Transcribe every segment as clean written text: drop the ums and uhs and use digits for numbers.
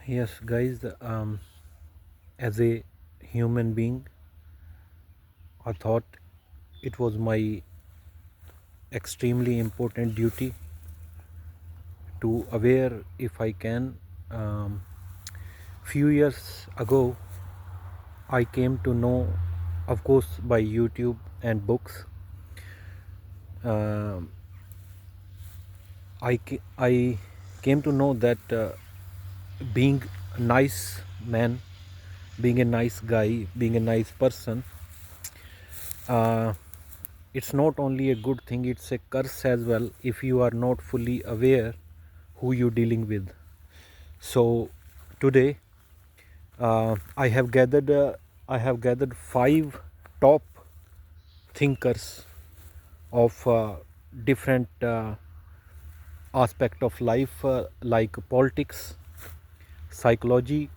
Yes, guys, as a human being, I thought it was my extremely important duty to aware if I can. Um, Few years ago, I came to know, of course, by YouTube and books. Um I came to know that being a nice man, being a nice guy, being a nice person, uh, it's not only a good thing, it's a curse as well if you are not fully aware who you're dealing with. So today I have gathered 5 top thinkers of different aspect of life, like politics, psychology,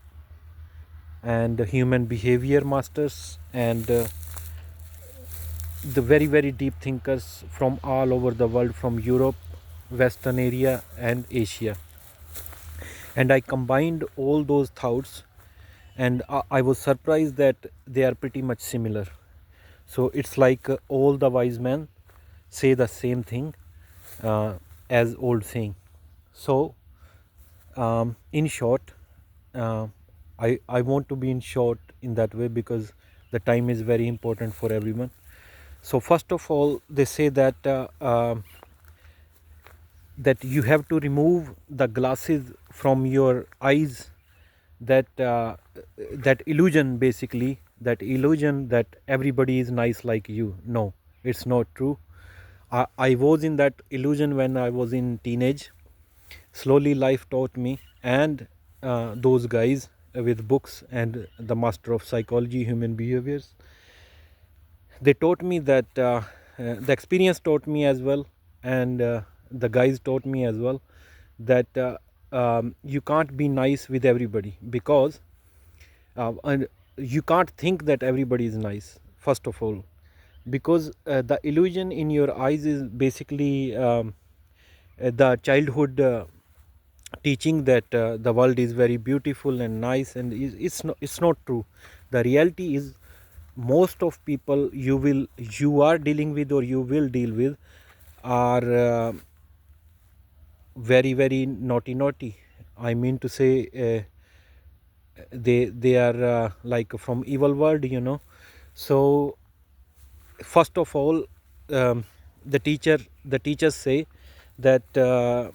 and human behavior masters, and the very very deep thinkers from all over the world, from Europe, Western area, and Asia. And I combined all those thoughts, and I was surprised that they are pretty much similar. So it's like all the wise men say the same thing, uh, as old saying. So in short, uh, I want to be in short in that way because the time is very important for everyone. So first of all, they say that you have to remove the glasses from your eyes, that illusion, basically that illusion that everybody is nice like you. No, it's not true. I was in that illusion when I was in teenage. Slowly life taught me, and those guys with books and the master of psychology, human behaviors, they taught me that the experience taught me as well, and the guys taught me as well that you can't be nice with everybody, because and you can't think that everybody is nice, first of all, because the illusion in your eyes is basically the childhood teaching that the world is very beautiful and nice, and it's not true. The reality is, most of people you are dealing with or you will deal with are very very naughty. I mean to say, they are like from evil world. So first of all, um, the teachers say that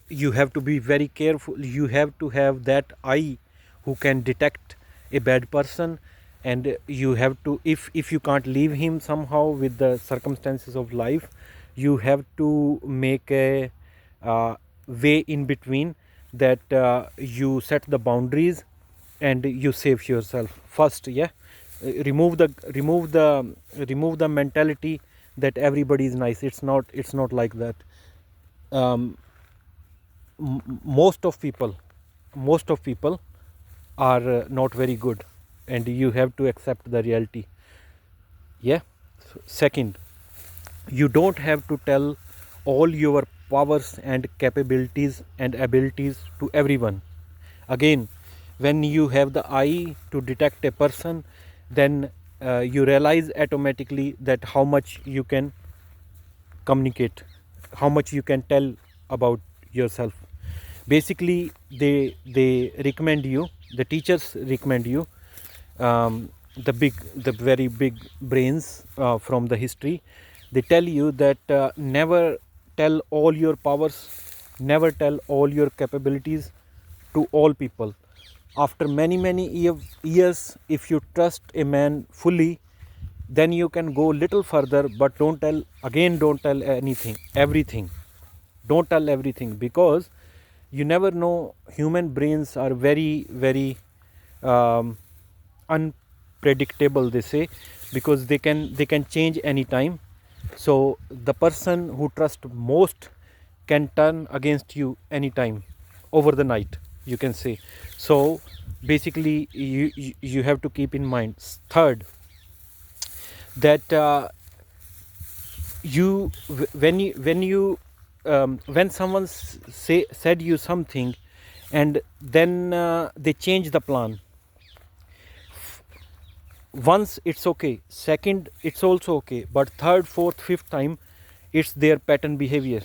you have to be very careful. You have to have that eye who can detect a bad person, and you have to, if you can't leave him somehow with the circumstances of life, you have to make a way in between, that you set the boundaries and you save yourself first. Yeah. Remove the mentality that everybody is nice. It's not like that. um, most of people are not very good, and you have to accept the reality. Yeah. Second, you don't have to tell all your powers and capabilities and abilities to everyone. Again, when you have the eye to detect a person, then you realize automatically that how much you can communicate, how much you can tell about yourself. Basically, they recommend you, the teachers recommend you, the very big brains from the history. They tell you that never tell all your powers, never tell all your capabilities to all people. After many many years, if you trust a man fully, then you can go little further, but don't tell anything, everything. Don't tell everything, because you never know. Human brains are very very um, unpredictable, they say, because they can change anytime. So the person who trusts most can turn against you anytime, over the night, you can say. So basically, you have to keep in mind. Third, that when someone said you something, and then they change the plan. Once it's okay, second it's also okay, but third, fourth, fifth time it's their pattern behavior.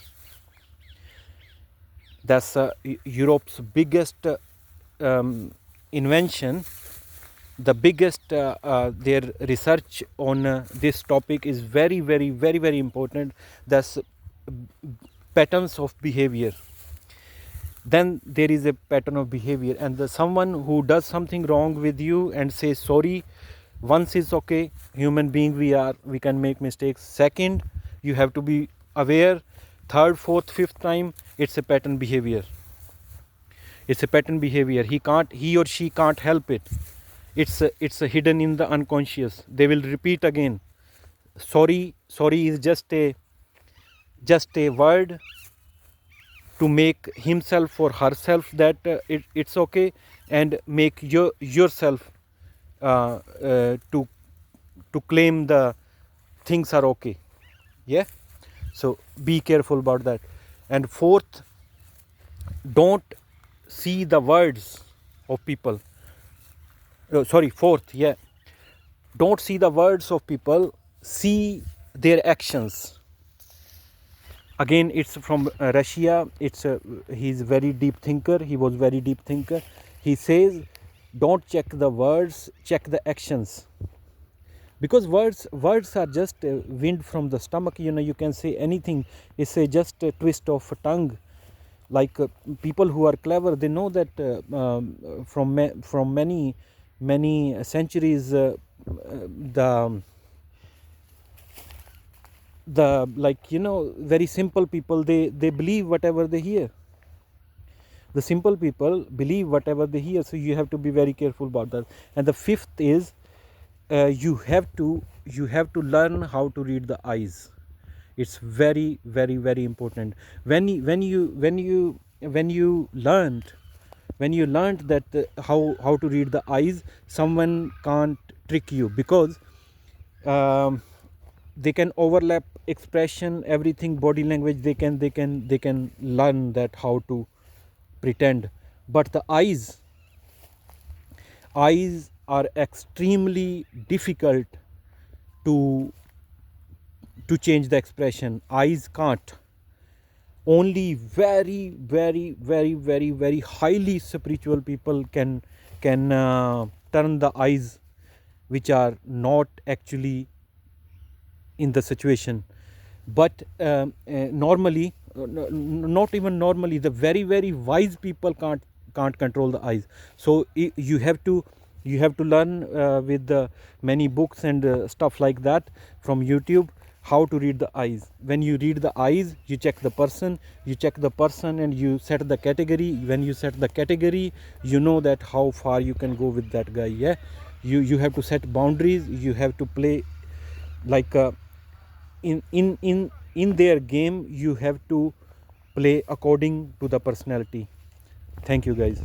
That's Europe's biggest invention. The biggest their research on this topic is very, very, very, very important. That's patterns of behavior. Then there is a pattern of behavior, and someone who does something wrong with you and says sorry once is okay. Human being we are, we can make mistakes. Second, you have to be aware. Third, fourth, fifth time it's a pattern behavior. It's a pattern behavior. He or she can't help it. It's a hidden in the unconscious. They will repeat again. Sorry is just a word to make himself or herself that it's okay, and make yourself to claim the things are okay. Yeah, so be careful about that. And fourth, don't see the words of people. Fourth, yeah, don't see the words of people, see their actions. Again, it's from Russia. He's a very deep thinker. He was very deep thinker. He says, don't check the words, check the actions. Because words are just wind from the stomach. You can say anything. It's just a twist of a tongue. Like people who are clever, they know that from many centuries, the very simple people, they believe whatever they hear. The simple people believe whatever they hear. So you have to be very careful about that. And the fifth is you have to learn how to read the eyes. It's very, very, very important. When you learned that how to read the eyes, someone can't trick you, because they can overlap expression, everything, body language. They can learn that how to pretend. But the eyes are extremely difficult to change the expression. Eyes can't. Only very, very, very, very, very highly spiritual people can turn the eyes which are not actually in the situation. But normally, not even normally, the very, very wise people can't control the eyes. So you have to learn with many books and stuff like that from YouTube, how to read the eyes. When you read the eyes, you check the person, and you set the category. When you set the category, you know that how far you can go with that guy. Yeah, you have to set boundaries. You have to play like in their game. You have to play according to the personality. Thank you, guys.